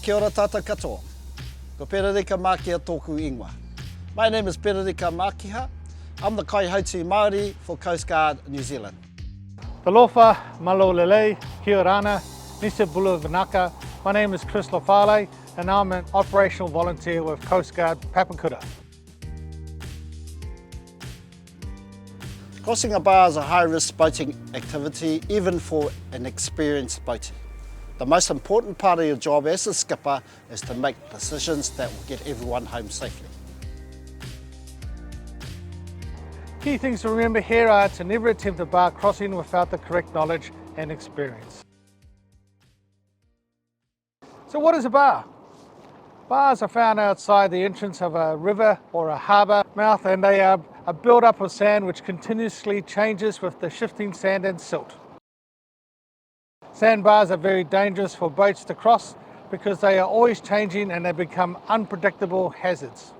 Kia ora tata katoa. Ko Pererika Mākia tōku ingoa. My name is Pererika Mākiha. I'm the Kaihautu Māori for Coastguard New Zealand. Talofa, malolele, kia rana, nisa bulu vanaka. My name is Chris Lafale and I'm an operational volunteer with Coastguard Papakura. Crossing a bar is a high-risk boating activity, even for an experienced boatie. The most important part of your job as a skipper is to make decisions that will get everyone home safely. Key things to remember here are to never attempt a bar crossing without the correct knowledge and experience. So what is a bar? Bars are found outside the entrance of a river or a harbour mouth, and they are a build-up of sand which continuously changes with the shifting sand and silt. Sandbars are very dangerous for boats to cross because they are always changing and they become unpredictable hazards.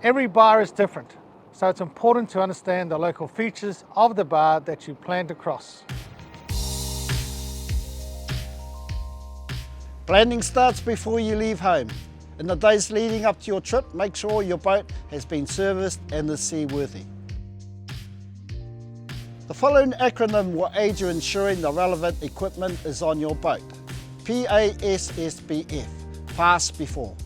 Every bar is different, so it's important to understand the local features of the bar that you plan to cross. Planning starts before you leave home. In the days leading up to your trip, make sure your boat has been serviced and is seaworthy. The following acronym will aid you in ensuring the relevant equipment is on your boat. PASSBF, Pass Before.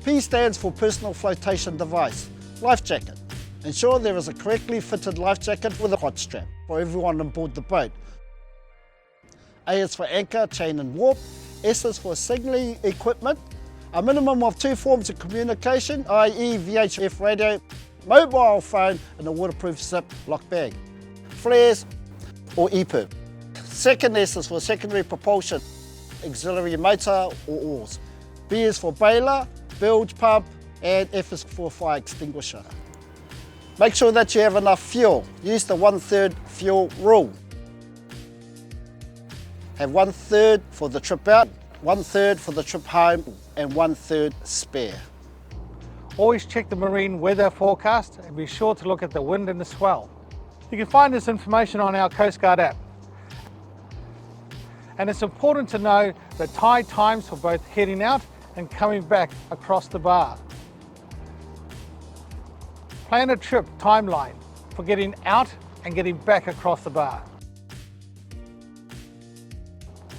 P stands for Personal Flotation Device, life jacket. Ensure there is a correctly fitted life jacket with a quad strap for everyone on board the boat. A is for anchor, chain and warp. S is for signalling equipment. A minimum of 2 forms of communication, i.e. VHF radio, mobile phone and a waterproof zip lock bag. Flares or EPIRB. Second S is for secondary propulsion, auxiliary motor or oars. B is for bailer, bilge pump, and F is for fire extinguisher. Make sure that you have enough fuel. Use the 1/3 fuel rule. Have 1/3 for the trip out, 1/3 for the trip home, and 1/3 spare. Always check the marine weather forecast and be sure to look at the wind and the swell. You can find this information on our Coastguard app. And it's important to know the tide times for both heading out and coming back across the bar. Plan a trip timeline for getting out and getting back across the bar.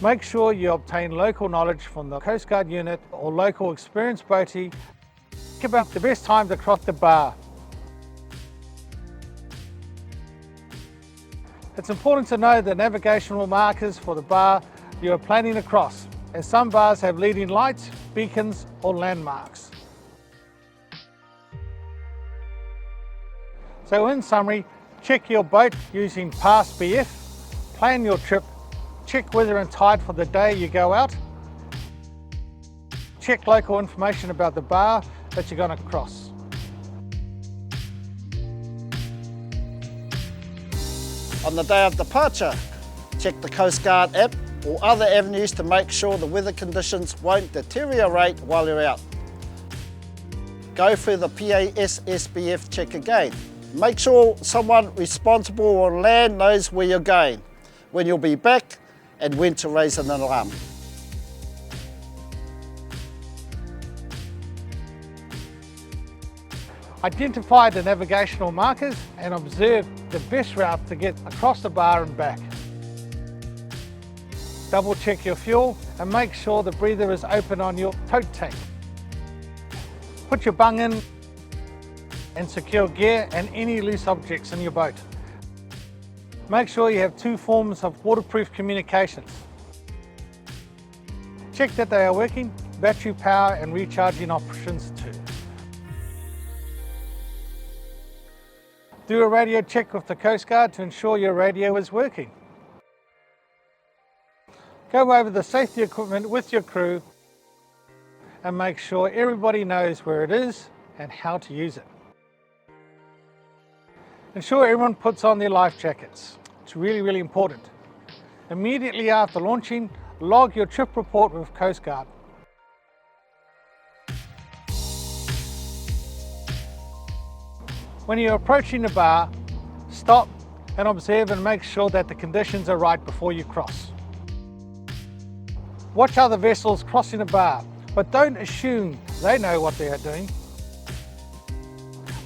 Make sure you obtain local knowledge from the Coastguard unit or local experienced boatie about the best time to cross the bar. It's important to know the navigational markers for the bar you are planning to cross, as some bars have leading lights, beacons or landmarks. So in summary, check your boat using Pass BF, plan your trip, check weather and tide for the day you go out, check local information about the bar that you're going to cross. On the day of departure, check the Coastguard app or other avenues to make sure the weather conditions won't deteriorate while you're out. Go through the PASSBF check again. Make sure someone responsible on land knows where you're going, when you'll be back, and when to raise an alarm. Identify the navigational markers and observe the best route to get across the bar and back. Double check your fuel and make sure the breather is open on your tote tank. Put your bung in and secure gear and any loose objects in your boat. Make sure you have 2 forms of waterproof communications. Check that they are working, battery power and recharging options too. Do a radio check with the Coastguard to ensure your radio is working. Go over the safety equipment with your crew and make sure everybody knows where it is and how to use it. Ensure everyone puts on their life jackets. It's really important. Immediately after launching, log your trip report with Coastguard. When you're approaching the bar, stop and observe and make sure that the conditions are right before you cross. Watch other vessels crossing a bar, but don't assume they know what they are doing.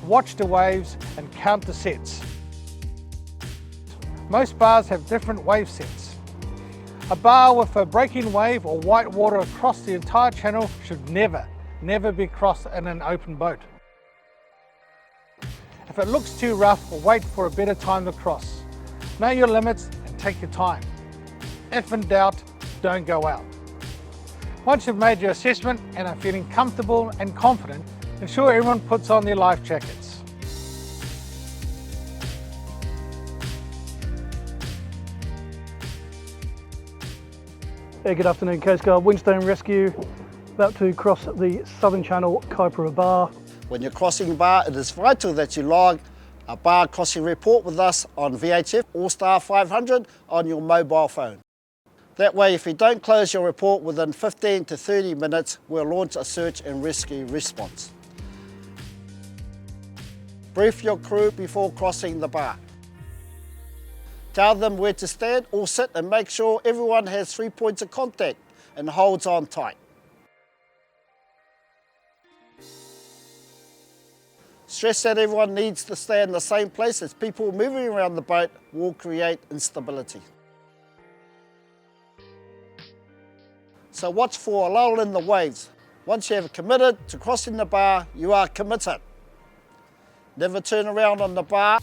Watch the waves and count the sets. Most bars have different wave sets. A bar with a breaking wave or white water across the entire channel should never be crossed in an open boat. If it looks too rough, wait for a better time to cross. Know your limits and take your time. If in doubt, don't go out. Once you've made your assessment and are feeling comfortable and confident, ensure everyone puts on their life jackets. Good afternoon, Coastguard. Windstone Rescue, about to cross the Southern Channel, Cape Rēinga. When you're crossing a bar, it is vital that you log a bar crossing report with us on VHF or star 500 on your mobile phone. That way, if you don't close your report within 15 to 30 minutes, we'll launch a search and rescue response. Brief your crew before crossing the bar. Tell them where to stand or sit and make sure everyone has 3 points of contact and holds on tight. Stress that everyone needs to stay in the same place as people moving around the boat will create instability. So watch for a lull in the waves. Once you have committed to crossing the bar, you are committed. Never turn around on the bar.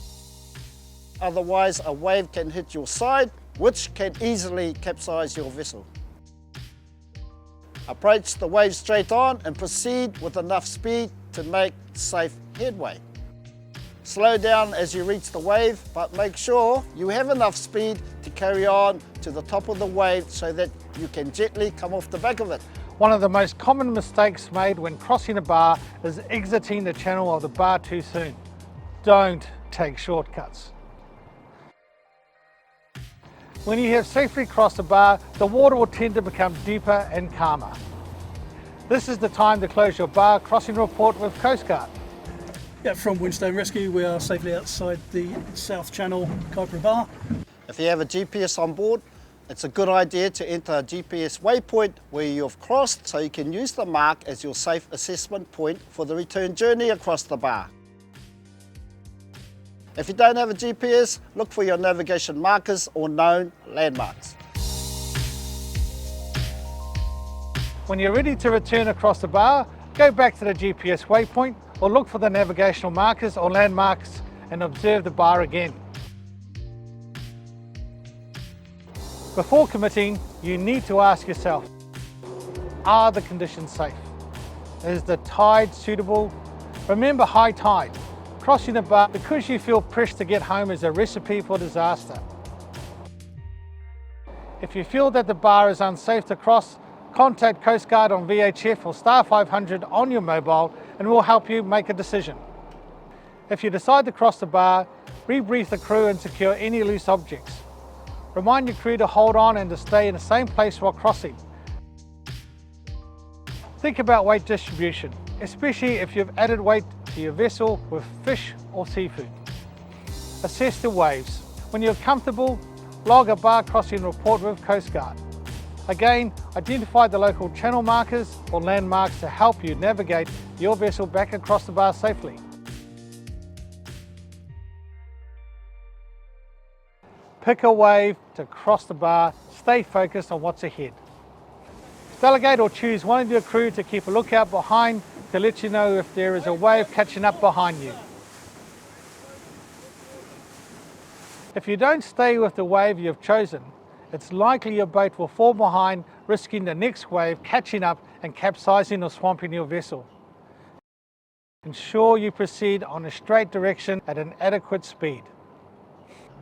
Otherwise, a wave can hit your side, which can easily capsize your vessel. Approach the wave straight on and proceed with enough speed to make safe headway. Slow down as you reach the wave, but make sure you have enough speed to carry on to the top of the wave so that you can gently come off the back of it. One of the most common mistakes made when crossing a bar is exiting the channel of the bar too soon. Don't take shortcuts. When you have safely crossed a bar, the water will tend to become deeper and calmer. This is the time to close your bar crossing report with Coastguard. Yeah, from Windstone Rescue, we are safely outside the South Channel, Cape Rēinga. If you have a GPS on board, it's a good idea to enter a GPS waypoint where you've crossed so you can use the mark as your safe assessment point for the return journey across the bar. If you don't have a GPS, look for your navigation markers or known landmarks. When you're ready to return across the bar, go back to the GPS waypoint or look for the navigational markers or landmarks and observe the bar again. Before committing, you need to ask yourself, are the conditions safe? Is the tide suitable? Remember high tide. Crossing a bar because you feel pressed to get home is a recipe for disaster. If you feel that the bar is unsafe to cross, contact Coastguard on VHF or star 500 on your mobile and we'll help you make a decision. If you decide to cross the bar, rebrief the crew and secure any loose objects. Remind your crew to hold on and to stay in the same place while crossing. Think about weight distribution, especially if you've added weight to your vessel with fish or seafood. Assess the waves. When you're comfortable, log a bar crossing report with Coastguard. Again, identify the local channel markers or landmarks to help you navigate your vessel back across the bar safely. Pick a wave to cross the bar, stay focused on what's ahead. Delegate or choose one of your crew to keep a lookout behind to let you know if there is a wave catching up behind you. If you don't stay with the wave you've chosen, it's likely your boat will fall behind, risking the next wave catching up and capsizing or swamping your vessel. Ensure you proceed on a straight direction at an adequate speed.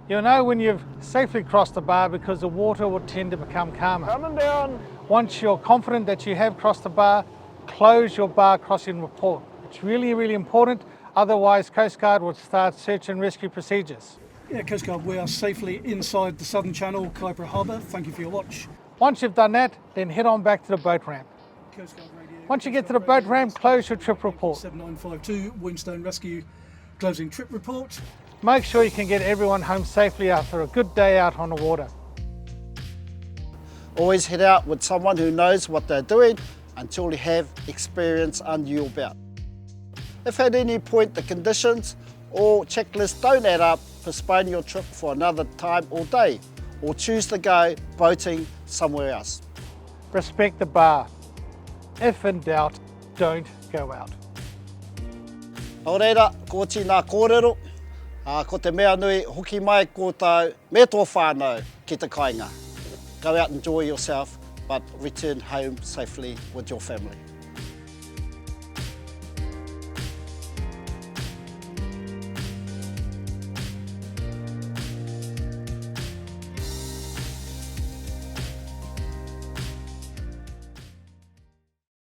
You'll know when you've safely crossed the bar because the water will tend to become calmer. Coming down. Once you're confident that you have crossed the bar, close your bar crossing report. It's really, really important, otherwise Coastguard will start search and rescue procedures. Yeah, Coastguard, we are safely inside the Southern Channel, Cape Rēinga. Thank you for your watch. Once you've done that, then head on back to the boat ramp. Coastguard Radio. Once you get to the boat ramp, close your trip report. 7952, Windstone Rescue, closing trip report. Make sure you can get everyone home safely after a good day out on the water. Always head out with someone who knows what they're doing until you have experience under your belt. If at any point the conditions or checklists don't add up, postpone your trip for another time or day, or choose to go boating somewhere else. Respect the bar. If in doubt, don't go out. Nō reira, ko tīnā kōrero, ko te mea nui hoki mai ko tau me tō whānau ki te kāinga. Go out and enjoy yourself, but return home safely with your family.